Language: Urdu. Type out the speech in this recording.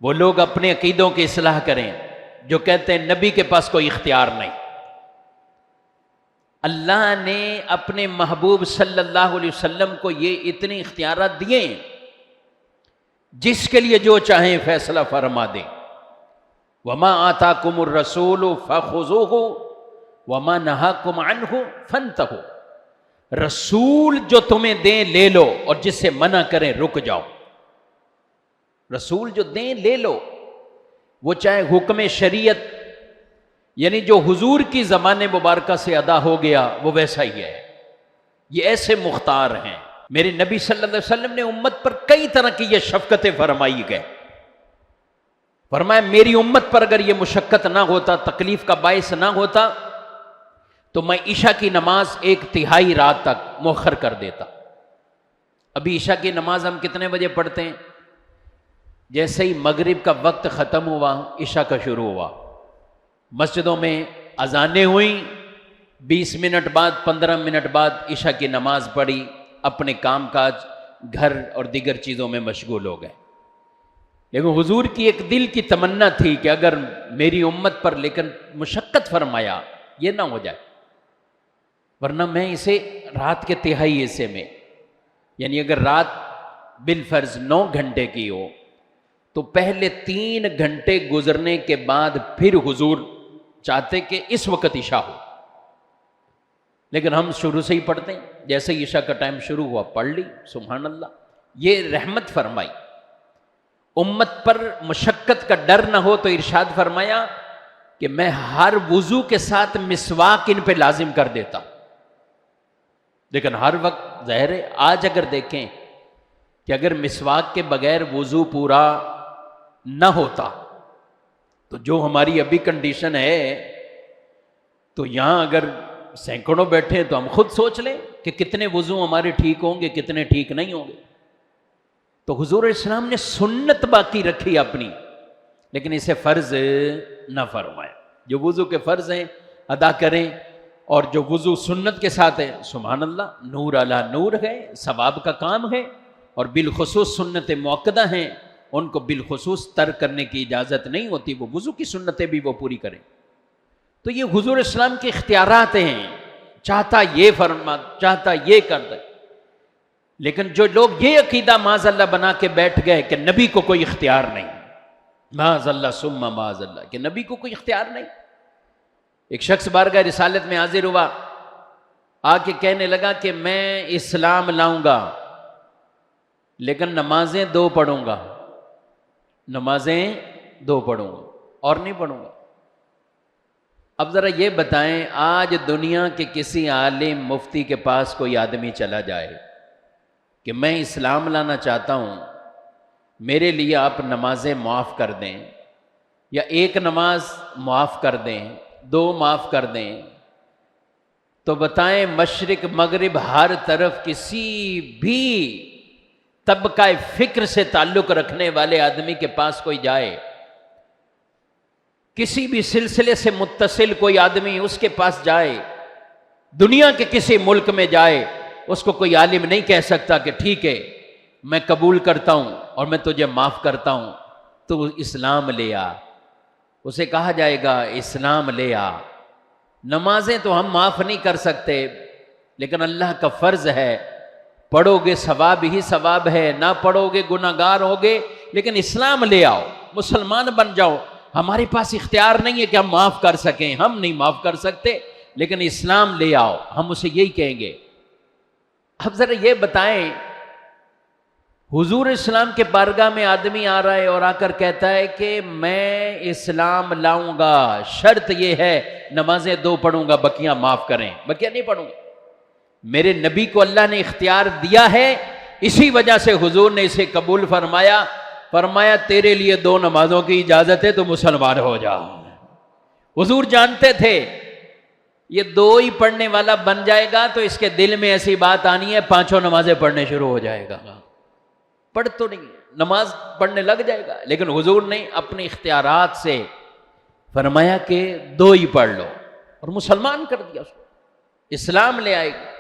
وہ لوگ اپنے عقیدوں کی اصلاح کریں جو کہتے ہیں نبی کے پاس کوئی اختیار نہیں۔ اللہ نے اپنے محبوب صلی اللہ علیہ وسلم کو یہ اتنے اختیارات دیے ہیں، جس کے لیے جو چاہیں فیصلہ فرما دیں۔ وما آتاکم الرسول فخذوہ وما نہاکم عنہ فانتہوا، رسول جو تمہیں دیں لے لو، اور جس سے منع کریں رک جاؤ۔ رسول جو دیں لے لو، وہ چاہے حکم شریعت، یعنی جو حضور کی زبان مبارکہ سے ادا ہو گیا وہ ویسا ہی ہے۔ یہ ایسے مختار ہیں۔ میرے نبی صلی اللہ علیہ وسلم نے امت پر کئی طرح کی یہ شفقتیں فرمائی گئے۔ فرمایا میری امت پر اگر یہ مشقت نہ ہوتا، تکلیف کا باعث نہ ہوتا، تو میں عشاء کی نماز 1/3 رات تک مؤخر کر دیتا۔ ابھی عشاء کی نماز ہم کتنے بجے پڑھتے ہیں؟ جیسے ہی مغرب کا وقت ختم ہوا عشاء کا شروع ہوا، مسجدوں میں اذانیں ہوئیں، 20 منٹ بعد 15 منٹ بعد عشاء کی نماز پڑھی، اپنے کام کاج گھر اور دیگر چیزوں میں مشغول ہو گئے۔ لیکن حضور کی ایک دل کی تمنا تھی کہ اگر میری امت پر لیکن مشقت فرمایا یہ نہ ہو جائے، ورنہ میں اسے رات کے تہائی حصے میں، یعنی اگر رات بالفرض 9 گھنٹے کی ہو تو پہلے 3 گھنٹے گزرنے کے بعد پھر حضور چاہتے کہ اس وقت عشاء ہو، لیکن ہم شروع سے ہی پڑھتے ہیں، جیسے ہی عشاء کا ٹائم شروع ہوا پڑھ لی۔ سبحان اللہ، یہ رحمت فرمائی۔ امت پر مشقت کا ڈر نہ ہو تو ارشاد فرمایا کہ میں ہر وضو کے ساتھ مسواک ان پہ لازم کر دیتا۔ لیکن ہر وقت ظاہر ہے، آج اگر دیکھیں کہ اگر مسواک کے بغیر وضو پورا نہ ہوتا تو جو ہماری ابھی کنڈیشن ہے، تو یہاں اگر سینکڑوں بیٹھے تو ہم خود سوچ لیں کہ کتنے وضو ہمارے ٹھیک ہوں گے، کتنے ٹھیک نہیں ہوں گے۔ تو حضور اسلام نے سنت باقی رکھی اپنی، لیکن اسے فرض نہ فرمایا۔ جو وضو کے فرض ہیں ادا کریں، اور جو وضو سنت کے ساتھ ہے، سبحان اللہ، نور علی نور ہے، ثواب کا کام ہے، اور بالخصوص سنت مؤکدہ ہیں، ان کو بالخصوص ترک کرنے کی اجازت نہیں ہوتی، وہ وضو کی سنتیں بھی وہ پوری کریں۔ تو یہ حضور اسلام کے اختیارات ہیں، چاہتا یہ فرما، چاہتا یہ کر دے۔ لیکن جو لوگ یہ عقیدہ معاذ اللہ بنا کے بیٹھ گئے کہ نبی کو کوئی اختیار نہیں، معاذ اللہ ثم معاذ اللہ، کہ نبی کو کوئی اختیار نہیں۔ ایک شخص بارگاہ رسالت میں حاضر ہوا، آ کے کہنے لگا کہ میں اسلام لاؤں گا لیکن نمازیں 2 پڑھوں گا، نمازیں 2 پڑھوں گا اور نہیں پڑھوں گا۔ اب ذرا یہ بتائیں، آج دنیا کے کسی عالم مفتی کے پاس کوئی آدمی چلا جائے کہ میں اسلام لانا چاہتا ہوں، میرے لیے آپ نمازیں معاف کر دیں، یا 1 نماز معاف کر دیں، 2 معاف کر دیں، تو بتائیں مشرق مغرب ہر طرف کسی بھی طبقہ فکر سے تعلق رکھنے والے آدمی کے پاس کوئی جائے، کسی بھی سلسلے سے متصل کوئی آدمی اس کے پاس جائے، دنیا کے کسی ملک میں جائے، اس کو کوئی عالم نہیں کہہ سکتا کہ ٹھیک ہے میں قبول کرتا ہوں اور میں تجھے معاف کرتا ہوں، تو اسلام لے آ۔ اسے کہا جائے گا اسلام لے آ۔ نمازیں تو ہم معاف نہیں کر سکتے، لیکن اللہ کا فرض ہے، پڑھو گے ثواب ہی ثواب ہے، نہ پڑھو گے گناہ گار ہوگے، لیکن اسلام لے آؤ، مسلمان بن جاؤ۔ ہمارے پاس اختیار نہیں ہے کہ ہم معاف کر سکیں، ہم نہیں معاف کر سکتے، لیکن اسلام لے آؤ، ہم اسے یہی کہیں گے۔ اب ذرا یہ بتائیں، حضور اسلام کے بارگاہ میں آدمی آ رہا ہے اور آ کر کہتا ہے کہ میں اسلام لاؤں گا، شرط یہ ہے نمازیں 2 پڑھوں گا، بقیہ معاف کریں۔ بقیہ نہیں پڑھوں گا۔ میرے نبی کو اللہ نے اختیار دیا ہے، اسی وجہ سے حضور نے اسے قبول فرمایا، فرمایا تیرے لیے 2 نمازوں کی اجازت ہے تو مسلمان ہو جا۔ حضور جانتے تھے یہ 2 ہی پڑھنے والا بن جائے گا تو اس کے دل میں ایسی بات آنی ہے 5 نمازیں پڑھنے شروع ہو جائے گا، پڑھ تو نہیں، نماز پڑھنے لگ جائے گا۔ لیکن حضور نے اپنے اختیارات سے فرمایا کہ 2 ہی پڑھ لو، اور مسلمان کر دیا اس کو، اسلام لے آئے گا۔